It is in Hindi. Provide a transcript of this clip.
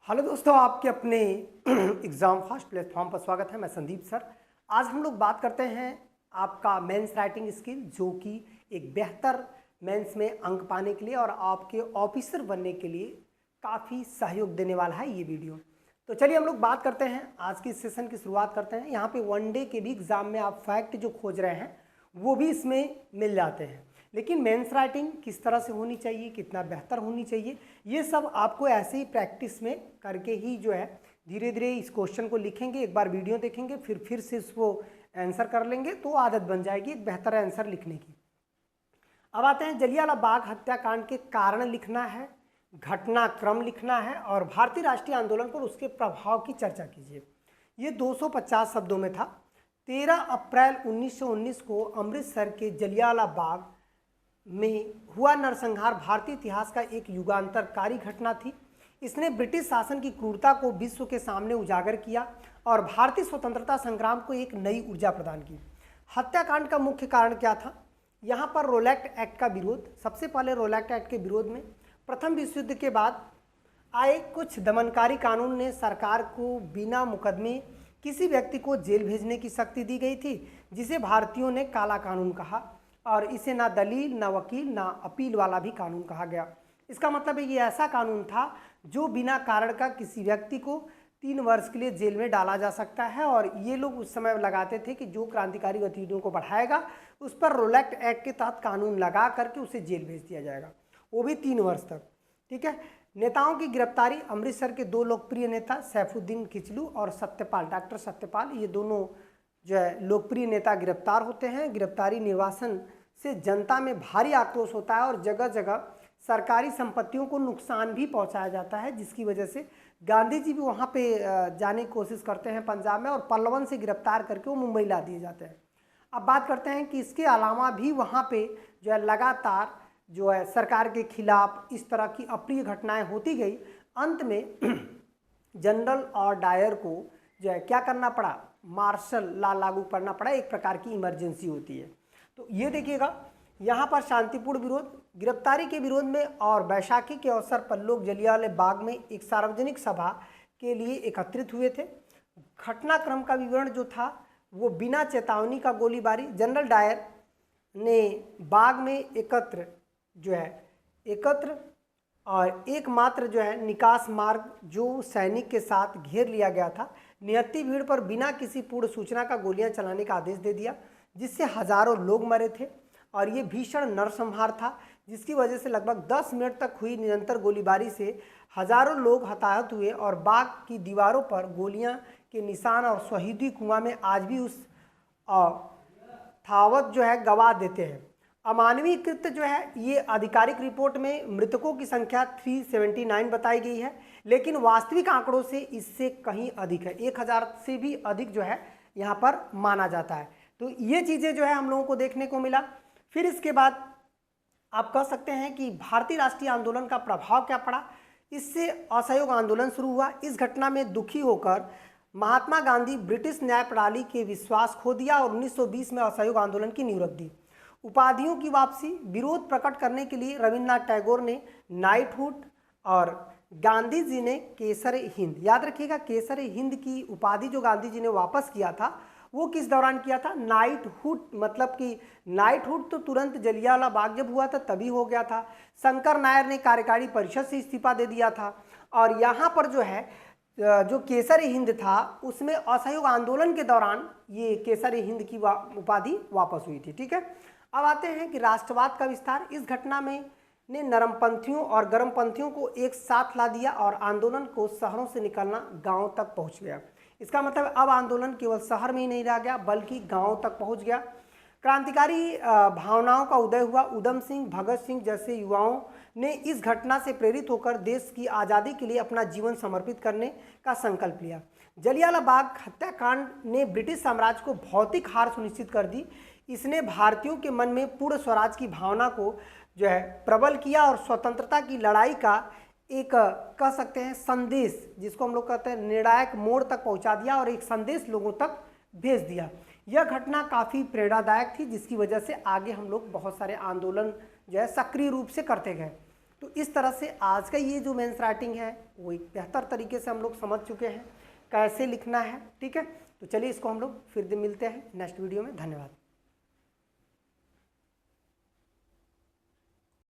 हेलो दोस्तों, आपके अपने एग्ज़ाम फास्ट प्लेटफॉर्म पर स्वागत है। मैं संदीप सर। आज हम लोग बात करते हैं आपका मेंस राइटिंग स्किल, जो कि एक बेहतर मेंस में अंक पाने के लिए और आपके ऑफिसर बनने के लिए काफ़ी सहयोग देने वाला है ये वीडियो। तो चलिए हम लोग बात करते हैं, आज की सेशन की शुरुआत करते हैं। यहाँ पे वनडे के भी एग्ज़ाम में आप फैक्ट जो खोज रहे हैं वो भी इसमें मिल जाते हैं, लेकिन मेंस राइटिंग किस तरह से होनी चाहिए, कितना बेहतर होनी चाहिए, ये सब आपको ऐसे ही प्रैक्टिस में करके ही जो है धीरे धीरे इस क्वेश्चन को लिखेंगे, एक बार वीडियो देखेंगे, फिर से इसको आंसर कर लेंगे तो आदत बन जाएगी एक बेहतर आंसर लिखने की। अब आते हैं, जलियांवाला बाग हत्याकांड के कारण लिखना है, घटनाक्रम लिखना है और भारतीय राष्ट्रीय आंदोलन पर उसके प्रभाव की चर्चा कीजिए। ये 250 शब्दों में था। 13 अप्रैल 1919 को अमृतसर के जलियांवाला बाग में हुआ नरसंहार भारतीय इतिहास का एक युगांतरकारी घटना थी। इसने ब्रिटिश शासन की क्रूरता को विश्व के सामने उजागर किया और भारतीय स्वतंत्रता संग्राम को एक नई ऊर्जा प्रदान की। हत्याकांड का मुख्य कारण क्या था? यहाँ पर रोलैक्ट एक्ट का विरोध। सबसे पहले रोलैक्ट एक्ट के विरोध में प्रथम विश्व युद्ध के बाद आए कुछ दमनकारी कानून ने सरकार को बिना मुकदमे किसी व्यक्ति को जेल भेजने की शक्ति दी गई थी, जिसे भारतीयों ने काला कानून कहा और इसे ना दलील, ना वकील, ना अपील वाला भी कानून कहा गया। इसका मतलब है ये ऐसा कानून था जो बिना कारण का किसी व्यक्ति को 3 वर्ष के लिए जेल में डाला जा सकता है, और ये लोग उस समय लगाते थे कि जो क्रांतिकारी गतिविधियों को बढ़ाएगा उस पर रोलैक्ट एक्ट के तहत कानून लगा करके उसे जेल भेज दिया जाएगा, वो भी 3 वर्ष तक। ठीक है। नेताओं की गिरफ्तारी। अमृतसर के 2 लोकप्रिय नेता सैफुद्दीन किचलू और सत्यपाल, डॉक्टर सत्यपाल, ये दोनों जो है लोकप्रिय नेता गिरफ्तार होते हैं। गिरफ्तारी निर्वासन से जनता में भारी आक्रोश होता है और जगह जगह सरकारी संपत्तियों को नुकसान भी पहुंचाया जाता है, जिसकी वजह से गांधी जी भी वहां पे जाने की कोशिश करते हैं पंजाब में, और पल्लवन से गिरफ्तार करके वो मुंबई ला दिए जाते हैं। अब बात करते हैं कि इसके अलावा भी वहाँ पे जो है लगातार जो है सरकार के खिलाफ इस तरह की अप्रिय घटनाएं होती गई। अंत में जनरल और डायर को जो है क्या करना पड़ा, मार्शल लॉ लागू करना पड़ा, एक प्रकार की इमरजेंसी होती है। तो ये देखिएगा, यहाँ पर शांतिपूर्ण विरोध, गिरफ्तारी के विरोध में और बैसाखी के अवसर पर लोग जलियांवाला बाग में एक सार्वजनिक सभा के लिए एकत्रित हुए थे। घटनाक्रम का विवरण जो था वो बिना चेतावनी का गोलीबारी। जनरल डायर ने बाग में एकत्र और एकमात्र जो है निकास मार्ग जो सैनिक के साथ घेर लिया गया था, नियति भीड़ पर बिना किसी पूर्व सूचना का गोलियां चलाने का आदेश दे दिया, जिससे हजारों लोग मरे थे। और ये भीषण नरसंहार था, जिसकी वजह से लगभग 10 मिनट तक हुई निरंतर गोलीबारी से हजारों लोग हताहत हुए और बाग की दीवारों पर गोलियां के निशान और शहीदी कुआं में आज भी उस थावत जो है गवाह देते हैं। अमानवीकृत जो है ये आधिकारिक रिपोर्ट में मृतकों की संख्या 379 बताई गई है, लेकिन वास्तविक आंकड़ों से इससे कहीं अधिक है, 1000 से भी अधिक जो है यहाँ पर माना जाता है। तो ये चीज़ें जो है हम लोगों को देखने को मिला। फिर इसके बाद आप कह सकते हैं कि भारतीय राष्ट्रीय आंदोलन का प्रभाव क्या पड़ा। इससे असहयोग आंदोलन शुरू हुआ। इस घटना में दुखी होकर महात्मा गांधी ब्रिटिश न्याय प्रणाली के विश्वास खो दिया और 1920 में असहयोग आंदोलन की नींव रख दी। उपाधियों की वापसी। विरोध प्रकट करने के लिए रविन्द्रनाथ टैगोर ने नाइटहुड और गांधी जी ने केसर हिंद, याद रखिएगा केसर हिंद की उपाधि जो गांधी जी ने वापस किया था वो किस दौरान किया था, नाइटहुड, मतलब कि नाइटहुड तो तुरंत जलियांवाला बाग जब हुआ था तभी हो गया था। शंकर नायर ने कार्यकारी परिषद से इस्तीफा दे दिया था, और यहाँ पर जो है जो केसर हिंद था उसमें असहयोग आंदोलन के दौरान ये केसर हिंद की उपाधि वापस हुई थी। ठीक है। अब आते हैं कि राष्ट्रवाद का विस्तार। इस घटना में ने नरमपंथियों और गर्मपंथियों को एक साथ ला दिया और आंदोलन को शहरों से निकलना गांव तक पहुंच गया। इसका मतलब अब आंदोलन केवल शहर में ही नहीं रह गया बल्कि गांव तक पहुंच गया। क्रांतिकारी भावनाओं का उदय हुआ। उधम सिंह, भगत सिंह जैसे युवाओं ने इस घटना से प्रेरित होकर देश की आज़ादी के लिए अपना जीवन समर्पित करने का संकल्प लिया। जलियांवाला बाग हत्याकांड ने ब्रिटिश साम्राज्य को भौतिक हार सुनिश्चित कर दी। इसने भारतीयों के मन में पूर्ण स्वराज की भावना को जो है प्रबल किया और स्वतंत्रता की लड़ाई का एक कह सकते हैं संदेश, जिसको हम लोग कहते हैं निर्णायक मोड़ तक पहुंचा दिया और एक संदेश लोगों तक भेज दिया। यह घटना काफ़ी प्रेरणादायक थी, जिसकी वजह से आगे हम लोग बहुत सारे आंदोलन जो है सक्रिय रूप से करते गए। तो इस तरह से आज का ये जो मेंस राइटिंग है वो एक बेहतर तरीके से हम लोग समझ चुके हैं कैसे लिखना है। ठीक है, तो चलिए इसको हम लोग फिर मिलते हैं नेक्स्ट वीडियो में। धन्यवाद।